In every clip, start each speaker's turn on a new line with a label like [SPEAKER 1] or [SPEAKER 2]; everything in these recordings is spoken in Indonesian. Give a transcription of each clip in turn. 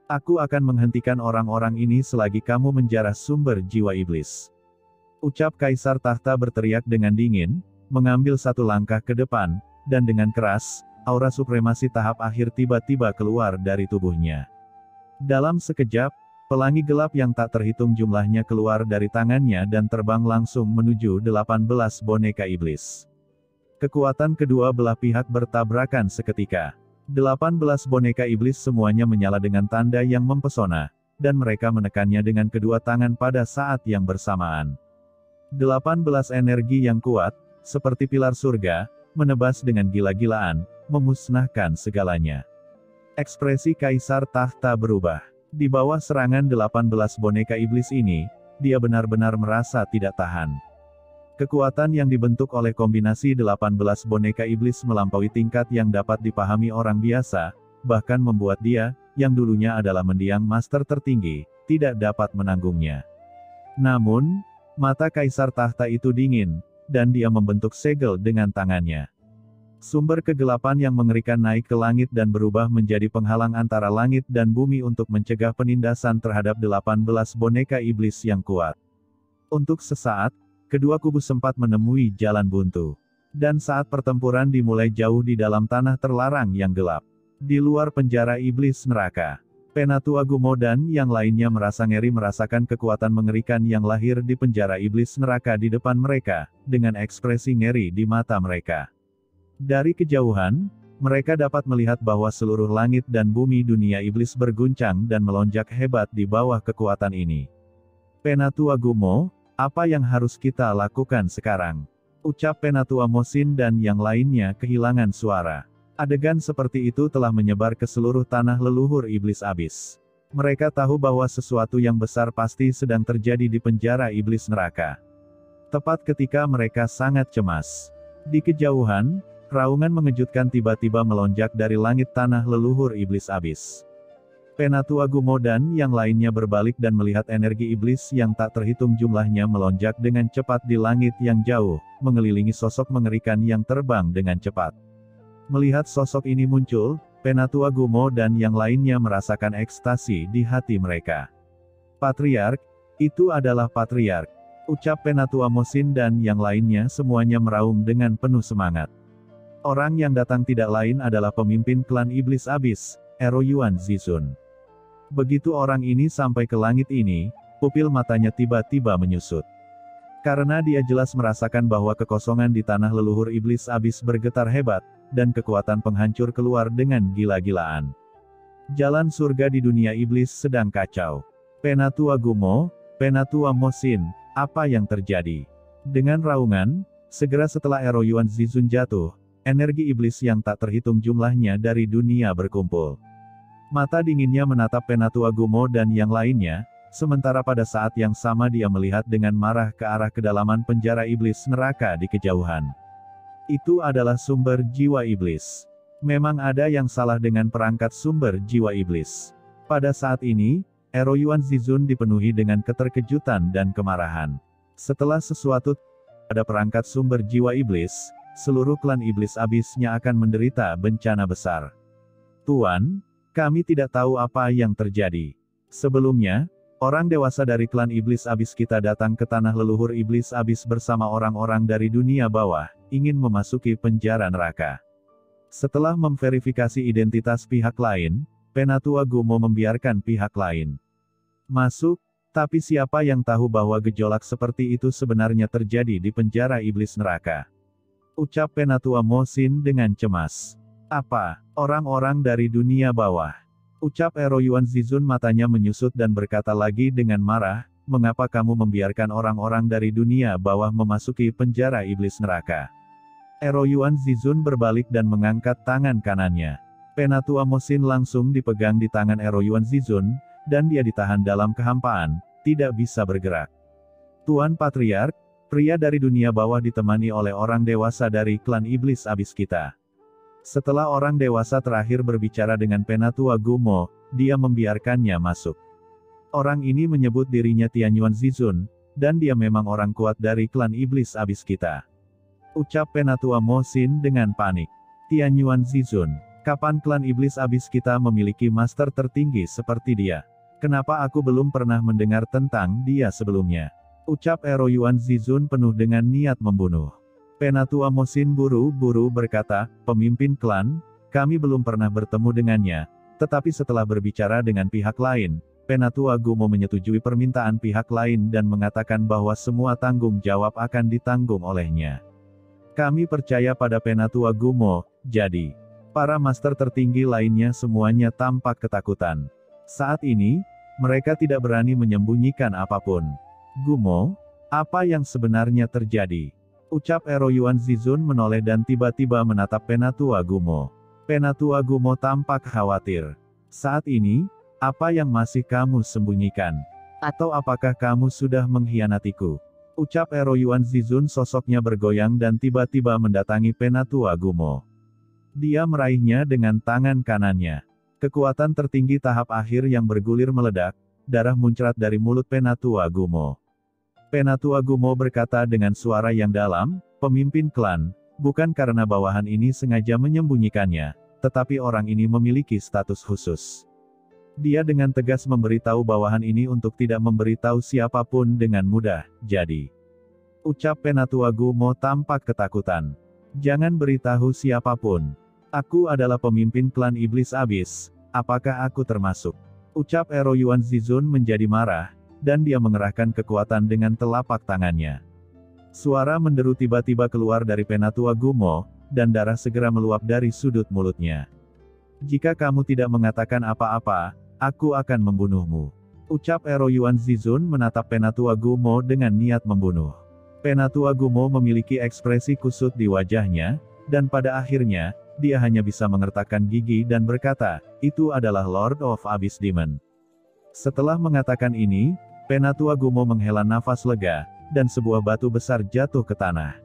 [SPEAKER 1] Aku akan menghentikan orang-orang ini selagi kamu menjarah sumber jiwa iblis. Ucap Kaisar Tahta berteriak dengan dingin, mengambil satu langkah ke depan, dan dengan keras, aura supremasi tahap akhir tiba-tiba keluar dari tubuhnya. Dalam sekejap, pelangi gelap yang tak terhitung jumlahnya keluar dari tangannya dan terbang langsung menuju 18 boneka iblis. Kekuatan kedua belah pihak bertabrakan seketika. 18 boneka iblis semuanya menyala dengan tanda yang mempesona, dan mereka menekannya dengan kedua tangan pada saat yang bersamaan. 18 energi yang kuat, seperti pilar surga, menebas dengan gila-gilaan, memusnahkan segalanya. Ekspresi Kaisar Tahta berubah. Di bawah serangan 18 boneka iblis ini, dia benar-benar merasa tidak tahan. Kekuatan yang dibentuk oleh kombinasi 18 boneka iblis melampaui tingkat yang dapat dipahami orang biasa, bahkan membuat dia, yang dulunya adalah mendiang master tertinggi, tidak dapat menanggungnya. Namun, mata Kaisar Tahta itu dingin, dan dia membentuk segel dengan tangannya. Sumber kegelapan yang mengerikan naik ke langit dan berubah menjadi penghalang antara langit dan bumi untuk mencegah penindasan terhadap 18 boneka iblis yang kuat. Untuk sesaat, kedua kubu sempat menemui jalan buntu. Dan saat pertempuran dimulai jauh di dalam tanah terlarang yang gelap. Di luar penjara iblis neraka, Penatua Gumo dan yang lainnya merasa ngeri merasakan kekuatan mengerikan yang lahir di penjara iblis neraka di depan mereka, dengan ekspresi ngeri di mata mereka. Dari kejauhan, mereka dapat melihat bahwa seluruh langit dan bumi dunia iblis berguncang dan melonjak hebat di bawah kekuatan ini. Penatua Gumo, apa yang harus kita lakukan sekarang? Ucap Penatua Mosin dan yang lainnya kehilangan suara. Adegan seperti itu telah menyebar ke seluruh tanah leluhur iblis abis. Mereka tahu bahwa sesuatu yang besar pasti sedang terjadi di penjara iblis neraka. Tepat ketika mereka sangat cemas. Di kejauhan, raungan mengejutkan tiba-tiba melonjak dari langit tanah leluhur iblis abis. Penatua Gumo dan yang lainnya berbalik dan melihat energi iblis yang tak terhitung jumlahnya melonjak dengan cepat di langit yang jauh, mengelilingi sosok mengerikan yang terbang dengan cepat. Melihat sosok ini muncul, Penatua Gumo dan yang lainnya merasakan ekstasi di hati mereka. Patriark, itu adalah Patriark. Ucap Penatua Mosin dan yang lainnya semuanya meraung dengan penuh semangat. Orang yang datang tidak lain adalah pemimpin klan iblis abis, Ero Yuan Zizun. Begitu orang ini sampai ke langit ini, pupil matanya tiba-tiba menyusut. Karena dia jelas merasakan bahwa kekosongan di tanah leluhur iblis abis bergetar hebat, dan kekuatan penghancur keluar dengan gila-gilaan. Jalan surga di dunia iblis sedang kacau. Penatua Gumo, Penatua Mosin, apa yang terjadi? Dengan raungan, segera setelah Ero Yuan Zizun jatuh, energi iblis yang tak terhitung jumlahnya dari dunia berkumpul. Mata dinginnya menatap Penatua Gumo dan yang lainnya, sementara pada saat yang sama dia melihat dengan marah ke arah kedalaman penjara iblis neraka di kejauhan. Itu adalah sumber jiwa iblis. Memang ada yang salah dengan perangkat sumber jiwa iblis. Pada saat ini, Ero Yuan Zizun dipenuhi dengan keterkejutan dan kemarahan. Setelah sesuatu pada perangkat sumber jiwa iblis, seluruh klan iblis abisnya akan menderita bencana besar. Tuan, kami tidak tahu apa yang terjadi. Sebelumnya, orang dewasa dari klan iblis abis kita datang ke tanah leluhur iblis abis bersama orang-orang dari dunia bawah, ingin memasuki penjara neraka. Setelah memverifikasi identitas pihak lain, Penatua Gumo membiarkan pihak lain masuk, tapi siapa yang tahu bahwa gejolak seperti itu sebenarnya terjadi di penjara iblis neraka? Ucap Penatua Mosin dengan cemas. Apa, orang-orang dari dunia bawah? Ucap Ero Yuan Zizun matanya menyusut dan berkata lagi dengan marah, mengapa kamu membiarkan orang-orang dari dunia bawah memasuki penjara iblis neraka? Ero Yuan Zizun berbalik dan mengangkat tangan kanannya. Penatua Mosin langsung dipegang di tangan Ero Yuan Zizun, dan dia ditahan dalam kehampaan, tidak bisa bergerak. Tuan Patriark, pria dari dunia bawah ditemani oleh orang dewasa dari klan iblis abis kita. Setelah orang dewasa terakhir berbicara dengan Penatua Gumo, dia membiarkannya masuk. Orang ini menyebut dirinya Tian Yuan Zizun, dan dia memang orang kuat dari klan iblis abis kita. Ucap Penatua Mosin dengan panik. Tian Yuan Zizun. Kapan klan iblis abis kita memiliki master tertinggi seperti dia? Kenapa aku belum pernah mendengar tentang dia sebelumnya? Ucap Ero Yuan Zizun penuh dengan niat membunuh. Penatua Mosin buru-buru berkata, pemimpin klan, kami belum pernah bertemu dengannya, tetapi setelah berbicara dengan pihak lain, Penatua Gumo menyetujui permintaan pihak lain dan mengatakan bahwa semua tanggung jawab akan ditanggung olehnya. Kami percaya pada Penatua Gumo, jadi para master tertinggi lainnya semuanya tampak ketakutan. Saat ini, mereka tidak berani menyembunyikan apapun. Gumo, apa yang sebenarnya terjadi? Ucap Ero Yuan Zizun menoleh dan tiba-tiba menatap Penatua Gumo. Penatua Gumo tampak khawatir. Saat ini, apa yang masih kamu sembunyikan? Atau apakah kamu sudah mengkhianatiku? Ucap Ero Yuan Zizun sosoknya bergoyang dan tiba-tiba mendatangi Penatua Gumo. Dia meraihnya dengan tangan kanannya. Kekuatan tertinggi tahap akhir yang bergulir meledak, darah muncrat dari mulut Penatua Gumo. Penatua Gumo berkata dengan suara yang dalam, pemimpin klan, bukan karena bawahan ini sengaja menyembunyikannya, tetapi orang ini memiliki status khusus. Dia dengan tegas memberitahu bawahan ini untuk tidak memberitahu siapapun dengan mudah, jadi. Ucap Penatua Gumo tampak ketakutan. Jangan beritahu siapapun. Aku adalah pemimpin klan iblis abis, apakah aku termasuk? Ucap Ero Yuan Zizun menjadi marah, dan dia mengerahkan kekuatan dengan telapak tangannya. Suara menderu tiba-tiba keluar dari Penatua Gumo, dan darah segera meluap dari sudut mulutnya. Jika kamu tidak mengatakan apa-apa, aku akan membunuhmu. Ucap Ero Yuan Zizun menatap Penatua Gumo dengan niat membunuh. Penatua Gumo memiliki ekspresi kusut di wajahnya, dan pada akhirnya, dia hanya bisa mengertakkan gigi dan berkata, itu adalah Lord of Abyss Demon. Setelah mengatakan ini, Penatua Gumo menghela nafas lega, dan sebuah batu besar jatuh ke tanah.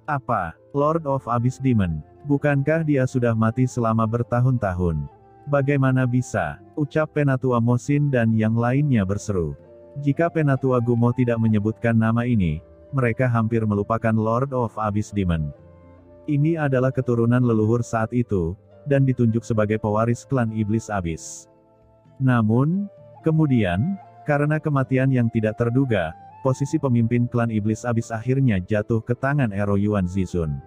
[SPEAKER 1] Apa? Lord of Abyss Demon? Bukankah dia sudah mati selama bertahun-tahun? Bagaimana bisa? Ucap Penatua Mosin dan yang lainnya berseru. Jika Penatua Gumo tidak menyebutkan nama ini, mereka hampir melupakan Lord of Abyss Demon. Ini adalah keturunan leluhur saat itu, dan ditunjuk sebagai pewaris klan iblis abis. Namun, kemudian, karena kematian yang tidak terduga, posisi pemimpin klan iblis abis akhirnya jatuh ke tangan Ero Yuan Zizun.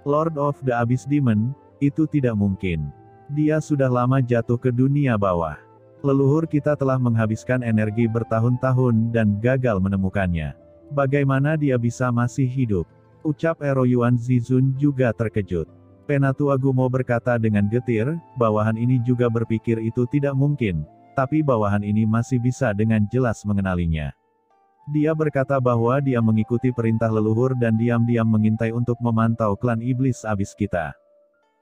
[SPEAKER 1] Lord of the Abyss Demon, itu tidak mungkin. Dia sudah lama jatuh ke dunia bawah. Leluhur kita telah menghabiskan energi bertahun-tahun dan gagal menemukannya. Bagaimana dia bisa masih hidup? Ucap Ero Yuan Zizun juga terkejut. Penatua Gumo berkata dengan getir, bawahan ini juga berpikir itu tidak mungkin. Tapi bawahan ini masih bisa dengan jelas mengenalinya. Dia berkata bahwa dia mengikuti perintah leluhur dan diam-diam mengintai untuk memantau klan iblis abis kita.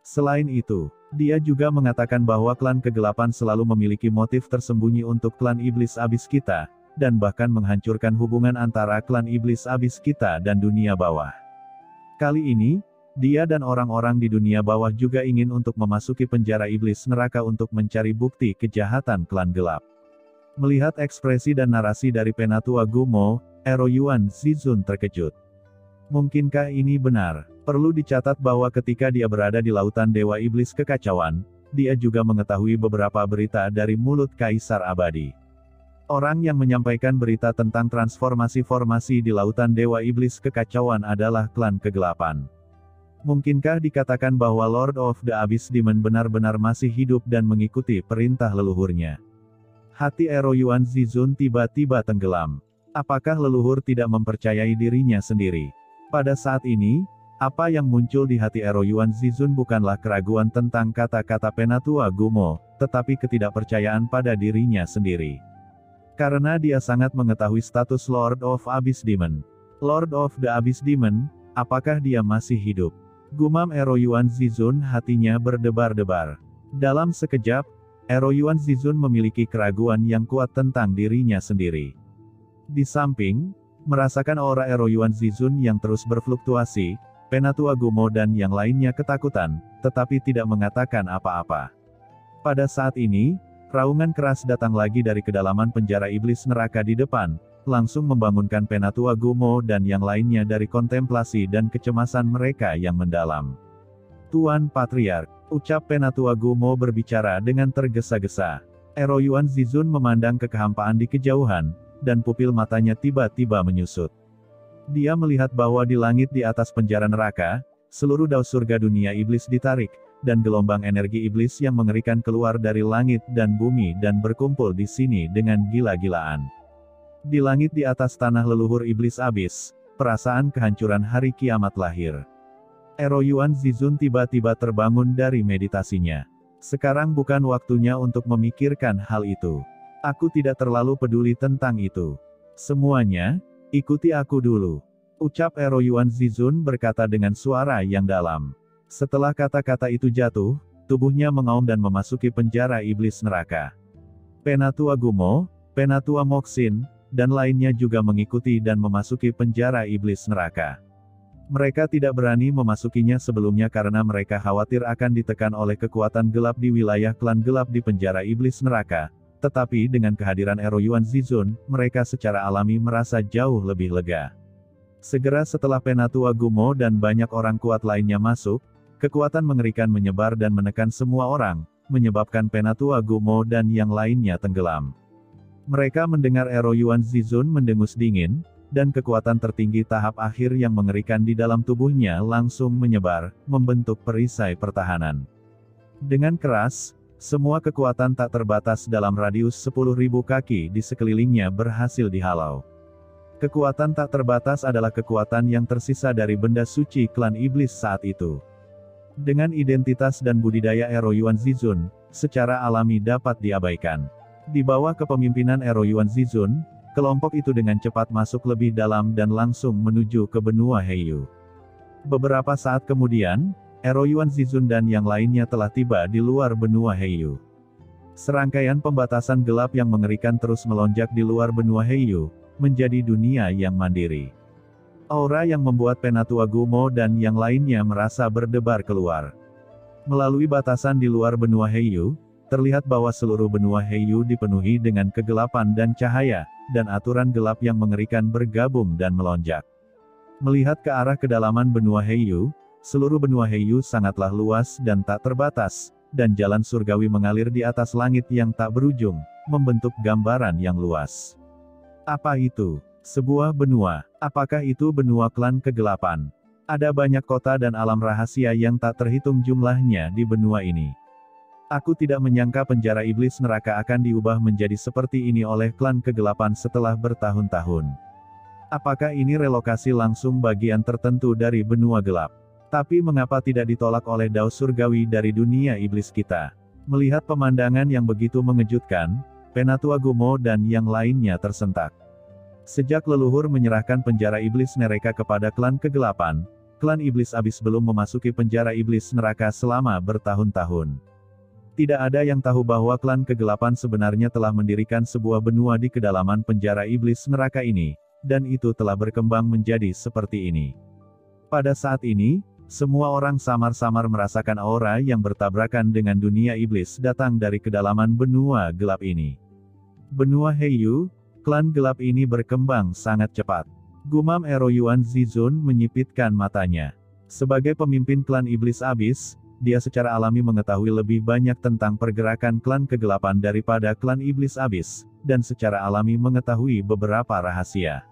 [SPEAKER 1] Selain itu, dia juga mengatakan bahwa klan kegelapan selalu memiliki motif tersembunyi untuk klan iblis abis kita, dan bahkan menghancurkan hubungan antara klan iblis abis kita dan dunia bawah. Kali ini, dia dan orang-orang di dunia bawah juga ingin untuk memasuki penjara iblis neraka untuk mencari bukti kejahatan klan gelap. Melihat ekspresi dan narasi dari Penatua Gumo, Ero Yuan Zizun terkejut. Mungkinkah ini benar? Perlu dicatat bahwa ketika dia berada di lautan Dewa Iblis Kekacauan, dia juga mengetahui beberapa berita dari mulut Kaisar Abadi. Orang yang menyampaikan berita tentang transformasi formasi di lautan Dewa Iblis Kekacauan adalah klan kegelapan. Mungkinkah dikatakan bahwa Lord of the Abyss Demon benar-benar masih hidup dan mengikuti perintah leluhurnya? Hati Ero Yuan Zizun tiba-tiba tenggelam. Apakah leluhur tidak mempercayai dirinya sendiri? Pada saat ini, apa yang muncul di hati Ero Yuan Zizun bukanlah keraguan tentang kata-kata Penatua Gumo, tetapi ketidakpercayaan pada dirinya sendiri. Karena dia sangat mengetahui status Lord of Abyss Demon. Lord of the Abyss Demon, apakah dia masih hidup? Gumam Ero Yuan Zizun, hatinya berdebar-debar. Dalam sekejap, Ero Yuan Zizun memiliki keraguan yang kuat tentang dirinya sendiri. Di samping, merasakan aura Ero Yuan Zizun yang terus berfluktuasi, Penatua Gumo dan yang lainnya ketakutan, tetapi tidak mengatakan apa-apa. Pada saat ini, raungan keras datang lagi dari kedalaman penjara iblis neraka di depan, langsung membangunkan Penatua Gumo dan yang lainnya dari kontemplasi dan kecemasan mereka yang mendalam. Tuan Patriark, Ucap Penatua Gumo berbicara dengan tergesa-gesa. Ero Yuan Zizun memandang ke kehampaan di kejauhan, dan pupil matanya tiba-tiba menyusut. Dia melihat bahwa di langit di atas penjara neraka, seluruh dao surga dunia iblis ditarik, dan gelombang energi iblis yang mengerikan keluar dari langit dan bumi dan berkumpul di sini dengan gila-gilaan. Di langit di atas tanah leluhur iblis abis, perasaan kehancuran hari kiamat lahir. Ero Yuan Zizun tiba-tiba terbangun dari meditasinya. Sekarang bukan waktunya untuk memikirkan hal itu. Aku tidak terlalu peduli tentang itu. Semuanya, ikuti aku dulu. Ucap Ero Yuan Zizun berkata dengan suara yang dalam. Setelah kata-kata itu jatuh, tubuhnya mengaum dan memasuki penjara iblis neraka. Penatua Gumo, Penatua Moxin, dan lainnya juga mengikuti dan memasuki penjara iblis neraka. Mereka tidak berani memasukinya sebelumnya karena mereka khawatir akan ditekan oleh kekuatan gelap di wilayah klan gelap di penjara iblis neraka. Tetapi dengan kehadiran Ero Yuan Zizun, mereka secara alami merasa jauh lebih lega. Segera setelah Penatua Gumo dan banyak orang kuat lainnya masuk, kekuatan mengerikan menyebar dan menekan semua orang, menyebabkan Penatua Gumo dan yang lainnya tenggelam. Mereka mendengar Ero Yuan Zizun mendengus dingin, dan kekuatan tertinggi tahap akhir yang mengerikan di dalam tubuhnya langsung menyebar, membentuk perisai pertahanan. Dengan keras, semua kekuatan tak terbatas dalam radius 10.000 kaki di sekelilingnya berhasil dihalau. Kekuatan tak terbatas adalah kekuatan yang tersisa dari benda suci klan iblis saat itu. Dengan identitas dan budidaya Ero Yuan Zizun, secara alami dapat diabaikan. Di bawah kepemimpinan Ero Yuan Zizun, kelompok itu dengan cepat masuk lebih dalam dan langsung menuju ke benua Heiyu. Beberapa saat kemudian, Ero Yuan Zizun dan yang lainnya telah tiba di luar benua Heiyu. Serangkaian pembatasan gelap yang mengerikan terus melonjak di luar benua Heiyu, menjadi dunia yang mandiri. Aura yang membuat Penatua Gumo dan yang lainnya merasa berdebar keluar. Melalui batasan di luar benua Heiyu, terlihat bahwa seluruh benua Heiyu dipenuhi dengan kegelapan dan cahaya, dan aturan gelap yang mengerikan bergabung dan melonjak. Melihat ke arah kedalaman benua Heiyu, seluruh benua Heiyu sangatlah luas dan tak terbatas, dan jalan surgawi mengalir di atas langit yang tak berujung, membentuk gambaran yang luas. Apa itu? Sebuah benua. Apakah itu benua klan kegelapan? Ada banyak kota dan alam rahasia yang tak terhitung jumlahnya di benua ini. Aku tidak menyangka penjara iblis neraka akan diubah menjadi seperti ini oleh klan kegelapan setelah bertahun-tahun. Apakah ini relokasi langsung bagian tertentu dari benua gelap? Tapi mengapa tidak ditolak oleh dao surgawi dari dunia iblis kita? Melihat pemandangan yang begitu mengejutkan, Penatua Gumo dan yang lainnya tersentak. Sejak leluhur menyerahkan penjara iblis neraka kepada klan kegelapan, klan iblis abis belum memasuki penjara iblis neraka selama bertahun-tahun. Tidak ada yang tahu bahwa klan kegelapan sebenarnya telah mendirikan sebuah benua di kedalaman penjara iblis neraka ini, dan itu telah berkembang menjadi seperti ini. Pada saat ini, semua orang samar-samar merasakan aura yang bertabrakan dengan dunia iblis datang dari kedalaman benua gelap ini. Benua Heiyu, klan gelap ini berkembang sangat cepat. Gumam Ero Yuan Zizun menyipitkan matanya. Sebagai pemimpin klan iblis abis, dia secara alami mengetahui lebih banyak tentang pergerakan klan kegelapan daripada klan iblis abis, dan secara alami mengetahui beberapa rahasia.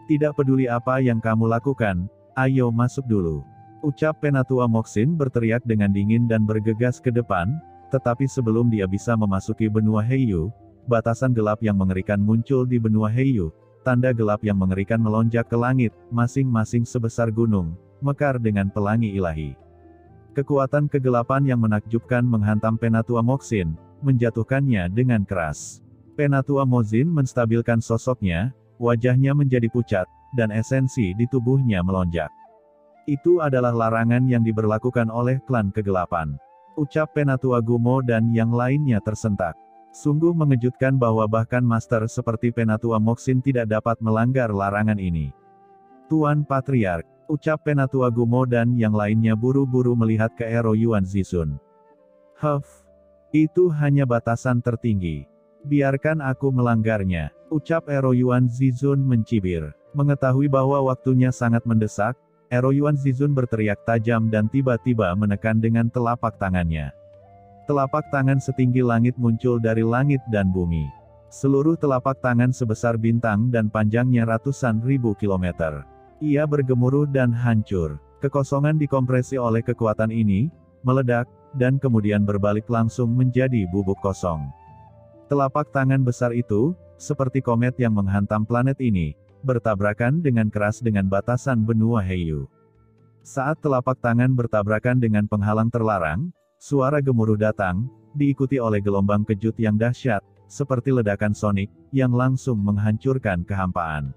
[SPEAKER 1] Tidak peduli apa yang kamu lakukan, ayo masuk dulu. Ucap Penatua Moxin berteriak dengan dingin dan bergegas ke depan, tetapi sebelum dia bisa memasuki benua Heiyu, batasan gelap yang mengerikan muncul di benua Heiyu, tanda gelap yang mengerikan melonjak ke langit, masing-masing sebesar gunung, mekar dengan pelangi ilahi. Kekuatan kegelapan yang menakjubkan menghantam Penatua Moxin, menjatuhkannya dengan keras. Penatua Moxin menstabilkan sosoknya, wajahnya menjadi pucat, dan esensi di tubuhnya melonjak. Itu adalah larangan yang diberlakukan oleh klan kegelapan. Ucap Penatua Gumo dan yang lainnya tersentak. Sungguh mengejutkan bahwa bahkan master seperti Penatua Moxin tidak dapat melanggar larangan ini. Tuan Patriark, ucap Penatua Gumo dan yang lainnya buru-buru melihat ke Ero Yuan Zizun. Itu hanya batasan tertinggi. Biarkan aku melanggarnya, ucap Ero Yuan Zizun mencibir. Mengetahui bahwa waktunya sangat mendesak, Ero Yuan Zizun berteriak tajam dan tiba-tiba menekan dengan telapak tangannya. Telapak tangan setinggi langit muncul dari langit dan bumi. Seluruh telapak tangan sebesar bintang dan panjangnya ratusan ribu kilometer. Ia bergemuruh dan hancur. Kekosongan dikompresi oleh kekuatan ini, meledak, dan kemudian berbalik langsung menjadi bubuk kosong. Telapak tangan besar itu, seperti komet yang menghantam planet ini, bertabrakan dengan keras dengan batasan benua Heiyu. Saat telapak tangan bertabrakan dengan penghalang terlarang, suara gemuruh datang, diikuti oleh gelombang kejut yang dahsyat, seperti ledakan sonik, yang langsung menghancurkan kehampaan.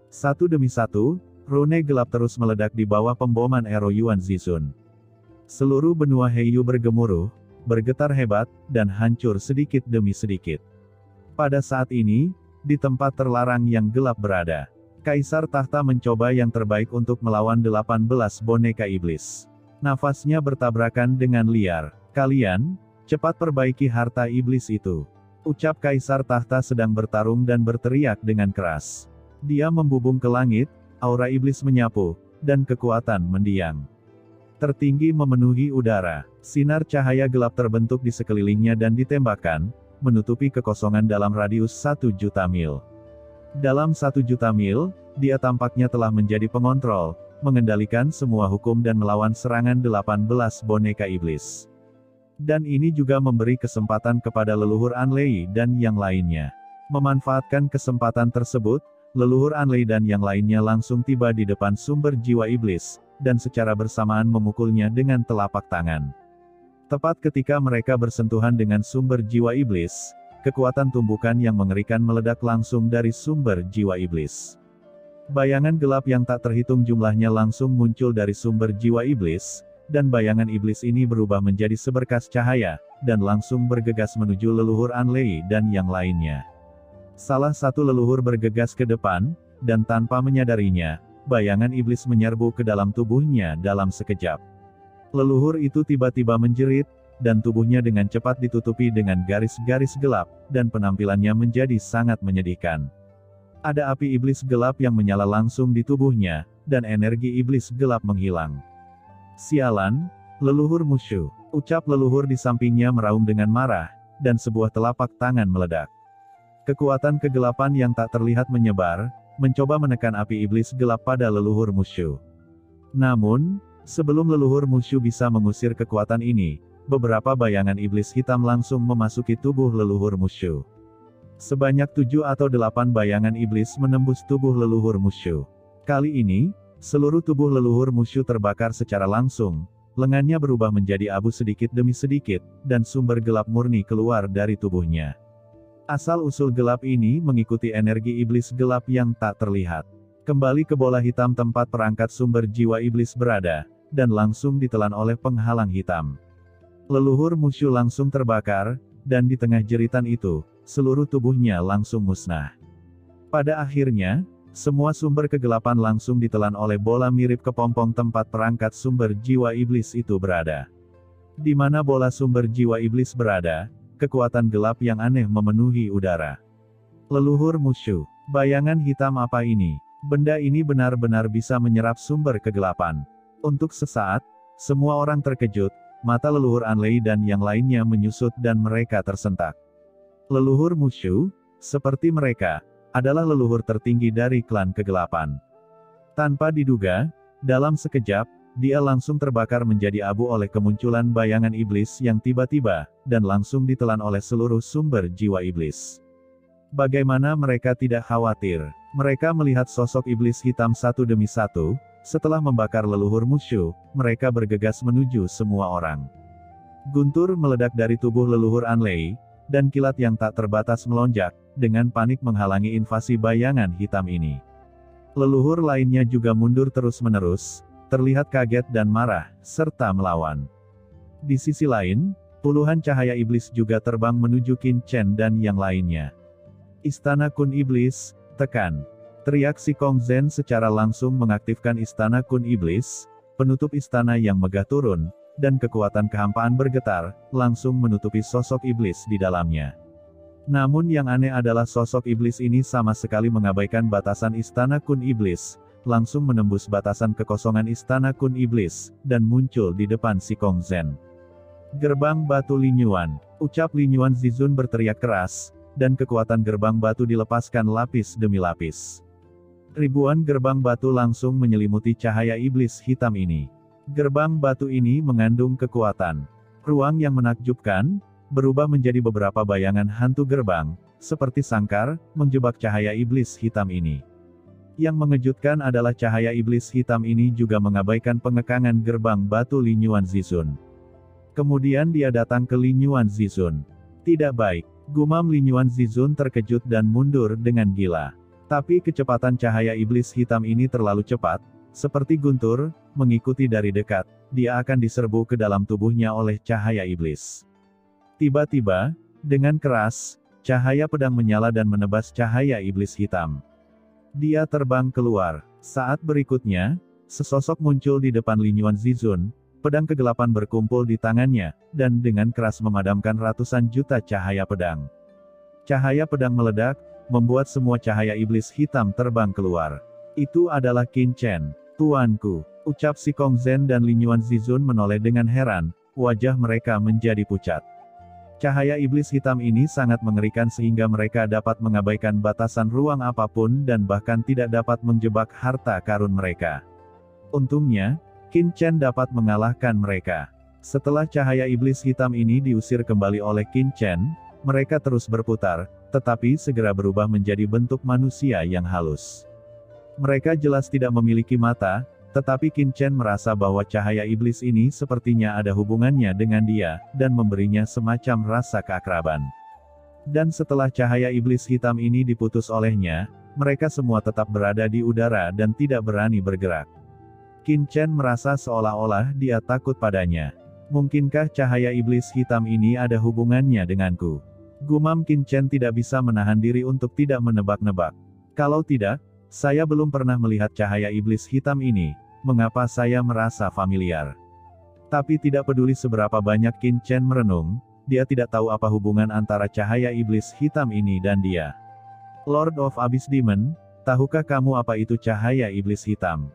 [SPEAKER 1] Satu demi satu, rune gelap terus meledak di bawah pemboman Ero Yuan Zizun. Seluruh benua Heiyu bergemuruh, bergetar hebat, dan hancur sedikit demi sedikit. Pada saat ini, di tempat terlarang yang gelap berada, Kaisar Tahta mencoba yang terbaik untuk melawan 18 boneka iblis. Nafasnya bertabrakan dengan liar. "Kalian, cepat perbaiki harta iblis itu," ucap Kaisar Tahta sedang bertarung dan berteriak dengan keras. Dia membubung ke langit, aura iblis menyapu, dan kekuatan mendiang tertinggi memenuhi udara. Sinar cahaya gelap terbentuk di sekelilingnya dan ditembakkan, menutupi kekosongan dalam radius 1 juta mil. Dalam 1 juta mil, dia tampaknya telah menjadi pengontrol, mengendalikan semua hukum dan melawan serangan 18 boneka iblis. Dan ini juga memberi kesempatan kepada leluhur Anlei dan yang lainnya. Memanfaatkan kesempatan tersebut, leluhur Anlei dan yang lainnya langsung tiba di depan sumber jiwa iblis, dan secara bersamaan memukulnya dengan telapak tangan. Tepat ketika mereka bersentuhan dengan sumber jiwa iblis, kekuatan tumbukan yang mengerikan meledak langsung dari sumber jiwa iblis. Bayangan gelap yang tak terhitung jumlahnya langsung muncul dari sumber jiwa iblis, dan bayangan iblis ini berubah menjadi seberkas cahaya, dan langsung bergegas menuju leluhur Anlei dan yang lainnya. Salah satu leluhur bergegas ke depan, dan tanpa menyadarinya, bayangan iblis menyerbu ke dalam tubuhnya dalam sekejap. Leluhur itu tiba-tiba menjerit, dan tubuhnya dengan cepat ditutupi dengan garis-garis gelap, dan penampilannya menjadi sangat menyedihkan. Ada api iblis gelap yang menyala langsung di tubuhnya, dan energi iblis gelap menghilang. "Sialan, leluhur Mushu," ucap leluhur di sampingnya meraung dengan marah, dan sebuah telapak tangan meledak. Kekuatan kegelapan yang tak terlihat menyebar, mencoba menekan api iblis gelap pada leluhur Mushu. Namun, sebelum leluhur Mushu bisa mengusir kekuatan ini, beberapa bayangan iblis hitam langsung memasuki tubuh leluhur Mushu. Sebanyak 7 atau 8 bayangan iblis menembus tubuh leluhur Mushu. Kali ini, seluruh tubuh leluhur Mushu terbakar secara langsung, lengannya berubah menjadi abu sedikit demi sedikit, dan sumber gelap murni keluar dari tubuhnya. Asal-usul gelap ini mengikuti energi iblis gelap yang tak terlihat. Kembali ke bola hitam tempat perangkat sumber jiwa iblis berada, dan langsung ditelan oleh penghalang hitam. Leluhur Mushu langsung terbakar, dan di tengah jeritan itu, seluruh tubuhnya langsung musnah. Pada akhirnya, semua sumber kegelapan langsung ditelan oleh bola mirip kepompong tempat perangkat sumber jiwa iblis itu berada. Di mana bola sumber jiwa iblis berada, kekuatan gelap yang aneh memenuhi udara. Leluhur Mushu, bayangan hitam apa ini? Benda ini benar-benar bisa menyerap sumber kegelapan. Untuk sesaat, semua orang terkejut, mata leluhur Anlei dan yang lainnya menyusut dan mereka tersentak. Leluhur Mushu, seperti mereka, adalah leluhur tertinggi dari klan kegelapan. Tanpa diduga, dalam sekejap, dia langsung terbakar menjadi abu oleh kemunculan bayangan iblis yang tiba-tiba, dan langsung ditelan oleh seluruh sumber jiwa iblis. Bagaimana mereka tidak khawatir? Mereka melihat sosok iblis hitam satu demi satu, setelah membakar leluhur Mushu, mereka bergegas menuju semua orang. Guntur meledak dari tubuh leluhur Anlei, dan kilat yang tak terbatas melonjak, dengan panik menghalangi invasi bayangan hitam ini. Leluhur lainnya juga mundur terus-menerus, terlihat kaget dan marah, serta melawan. Di sisi lain, puluhan cahaya iblis juga terbang menuju Qin Chen dan yang lainnya. "Istana Kun Iblis, tekan!" teriak si Kong Zhen secara langsung mengaktifkan Istana Kun Iblis, penutup istana yang megah turun, dan kekuatan kehampaan bergetar, langsung menutupi sosok iblis di dalamnya. Namun yang aneh adalah sosok iblis ini sama sekali mengabaikan batasan Istana Kun Iblis, langsung menembus batasan kekosongan istana Kun Iblis, dan muncul di depan si Kong Zhen. Gerbang batu Linyuan, ucap Linyuan Zizun berteriak keras, dan kekuatan gerbang batu dilepaskan lapis demi lapis. Ribuan gerbang batu langsung menyelimuti cahaya iblis hitam ini. Gerbang batu ini mengandung kekuatan. Ruang yang menakjubkan, berubah menjadi beberapa bayangan hantu gerbang, seperti sangkar, menjebak cahaya iblis hitam ini. Yang mengejutkan adalah cahaya iblis hitam ini juga mengabaikan pengekangan gerbang batu Linyuan Zizun. Kemudian dia datang ke Linyuan Zizun. Tidak baik, gumam Linyuan Zizun terkejut dan mundur dengan gila. Tapi kecepatan cahaya iblis hitam ini terlalu cepat, seperti guntur, mengikuti dari dekat, dia akan diserbu ke dalam tubuhnya oleh cahaya iblis. Tiba-tiba, dengan keras, cahaya pedang menyala dan menebas cahaya iblis hitam. Dia terbang keluar. Saat berikutnya, sesosok muncul di depan Linyuan Zizun, pedang kegelapan berkumpul di tangannya, dan dengan keras memadamkan ratusan juta cahaya pedang. Cahaya pedang meledak, membuat semua cahaya iblis hitam terbang keluar. Itu adalah Qin Chen, tuanku, ucap si Kong Zhen dan Linyuan Zizun menoleh dengan heran, wajah mereka menjadi pucat. Cahaya iblis hitam ini sangat mengerikan sehingga mereka dapat mengabaikan batasan ruang apapun dan bahkan tidak dapat menjebak harta karun mereka. Untungnya, Qin Chen dapat mengalahkan mereka. Setelah cahaya iblis hitam ini diusir kembali oleh Qin Chen, mereka terus berputar, tetapi segera berubah menjadi bentuk manusia yang halus. Mereka jelas tidak memiliki mata, tetapi Qin Chen merasa bahwa cahaya iblis ini sepertinya ada hubungannya dengan dia, dan memberinya semacam rasa keakraban. Dan setelah cahaya iblis hitam ini diputus olehnya, mereka semua tetap berada di udara dan tidak berani bergerak. Qin Chen merasa seolah-olah dia takut padanya. Mungkinkah cahaya iblis hitam ini ada hubungannya denganku? Gumam Qin Chen tidak bisa menahan diri untuk tidak menebak-nebak. Kalau tidak, saya belum pernah melihat cahaya iblis hitam ini, mengapa saya merasa familiar? Tapi tidak peduli seberapa banyak Qin Chen merenung, dia tidak tahu apa hubungan antara cahaya iblis hitam ini dan dia. Lord of Abyss Demon, tahukah kamu apa itu cahaya iblis hitam?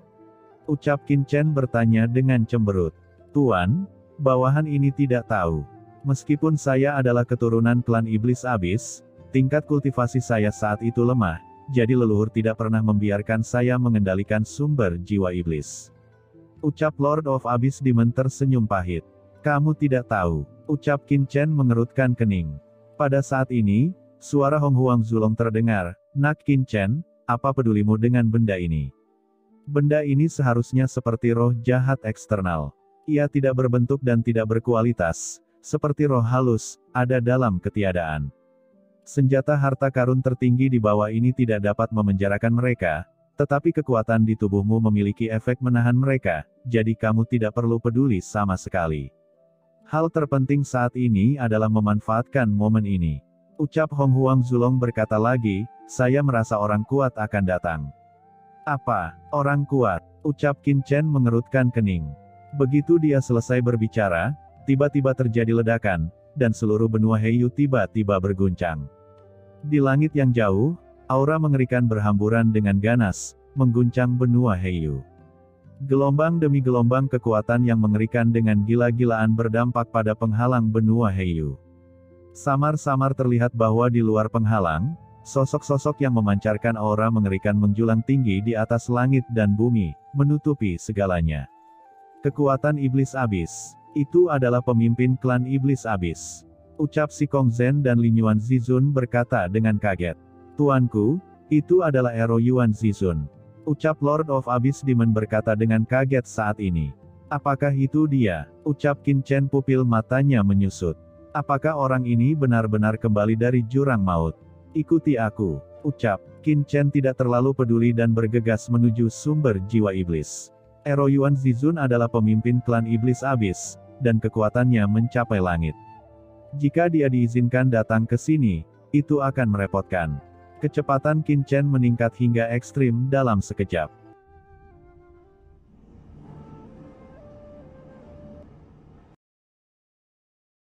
[SPEAKER 1] Ucap Qin Chen bertanya dengan cemberut. Tuan, bawahan ini tidak tahu. Meskipun saya adalah keturunan klan iblis Abyss, tingkat kultivasi saya saat itu lemah. Jadi leluhur tidak pernah membiarkan saya mengendalikan sumber jiwa iblis. Ucap Lord of Abyss Demon tersenyum pahit. Kamu tidak tahu, ucap Qin Chen mengerutkan kening. Pada saat ini, suara Hong Huang Zulong terdengar. Nak Qin Chen, apa pedulimu dengan benda ini? Benda ini seharusnya seperti roh jahat eksternal. Ia tidak berbentuk dan tidak berkualitas, seperti roh halus, ada dalam ketiadaan. Senjata harta karun tertinggi di bawah ini tidak dapat memenjarakan mereka, tetapi kekuatan di tubuhmu memiliki efek menahan mereka, jadi kamu tidak perlu peduli sama sekali. Hal terpenting saat ini adalah memanfaatkan momen ini. Ucap Hong Huang Zulong berkata lagi, saya merasa orang kuat akan datang. Apa, orang kuat? Ucap Qin Chen mengerutkan kening. Begitu dia selesai berbicara, tiba-tiba terjadi ledakan, dan seluruh benua Heiyu tiba-tiba berguncang. Di langit yang jauh, aura mengerikan berhamburan dengan ganas, mengguncang benua Heiyu. Gelombang demi gelombang kekuatan yang mengerikan dengan gila-gilaan berdampak pada penghalang benua Heiyu. Samar-samar terlihat bahwa di luar penghalang, sosok-sosok yang memancarkan aura mengerikan menjulang tinggi di atas langit dan bumi, menutupi segalanya. Kekuatan Iblis Abyss. Itu adalah pemimpin klan Iblis Abyss. Ucap si Kong Zhen dan Linyuan Zizun berkata dengan kaget. Tuanku, itu adalah Ero Yuan Zizun. Ucap Lord of Abyss Demon berkata dengan kaget saat ini. Apakah itu dia? Ucap Qin Chen pupil matanya menyusut. Apakah orang ini benar-benar kembali dari jurang maut? Ikuti aku. Ucap Qin Chen tidak terlalu peduli dan bergegas menuju sumber jiwa iblis. Ero Yuan Zizun adalah pemimpin klan Iblis Abyss, dan kekuatannya mencapai langit. Jika dia diizinkan datang ke sini, itu akan merepotkan. Kecepatan Qin Chen meningkat hingga ekstrim dalam sekejap.